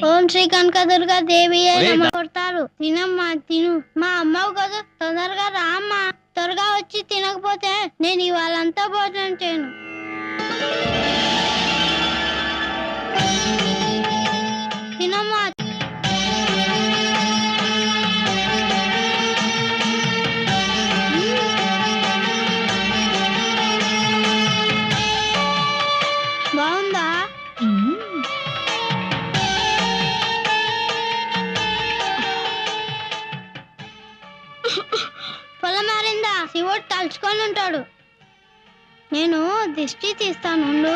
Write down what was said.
ఓం శ్రీ కనకదుర్గా దేవి కొడతారు. తినమ్మా తిను. మా అమ్మవు కదా, తొందరగా రా అమ్మా. త్వరగా వచ్చి తినకపోతే నేను ఇవాళంతా భోజనం చేయను. తినమ్మా. బాగుందా? పొలం మారిందా? శివుడు తలుచుకొని ఉంటాడు. నేను దిష్టి తీస్తాను.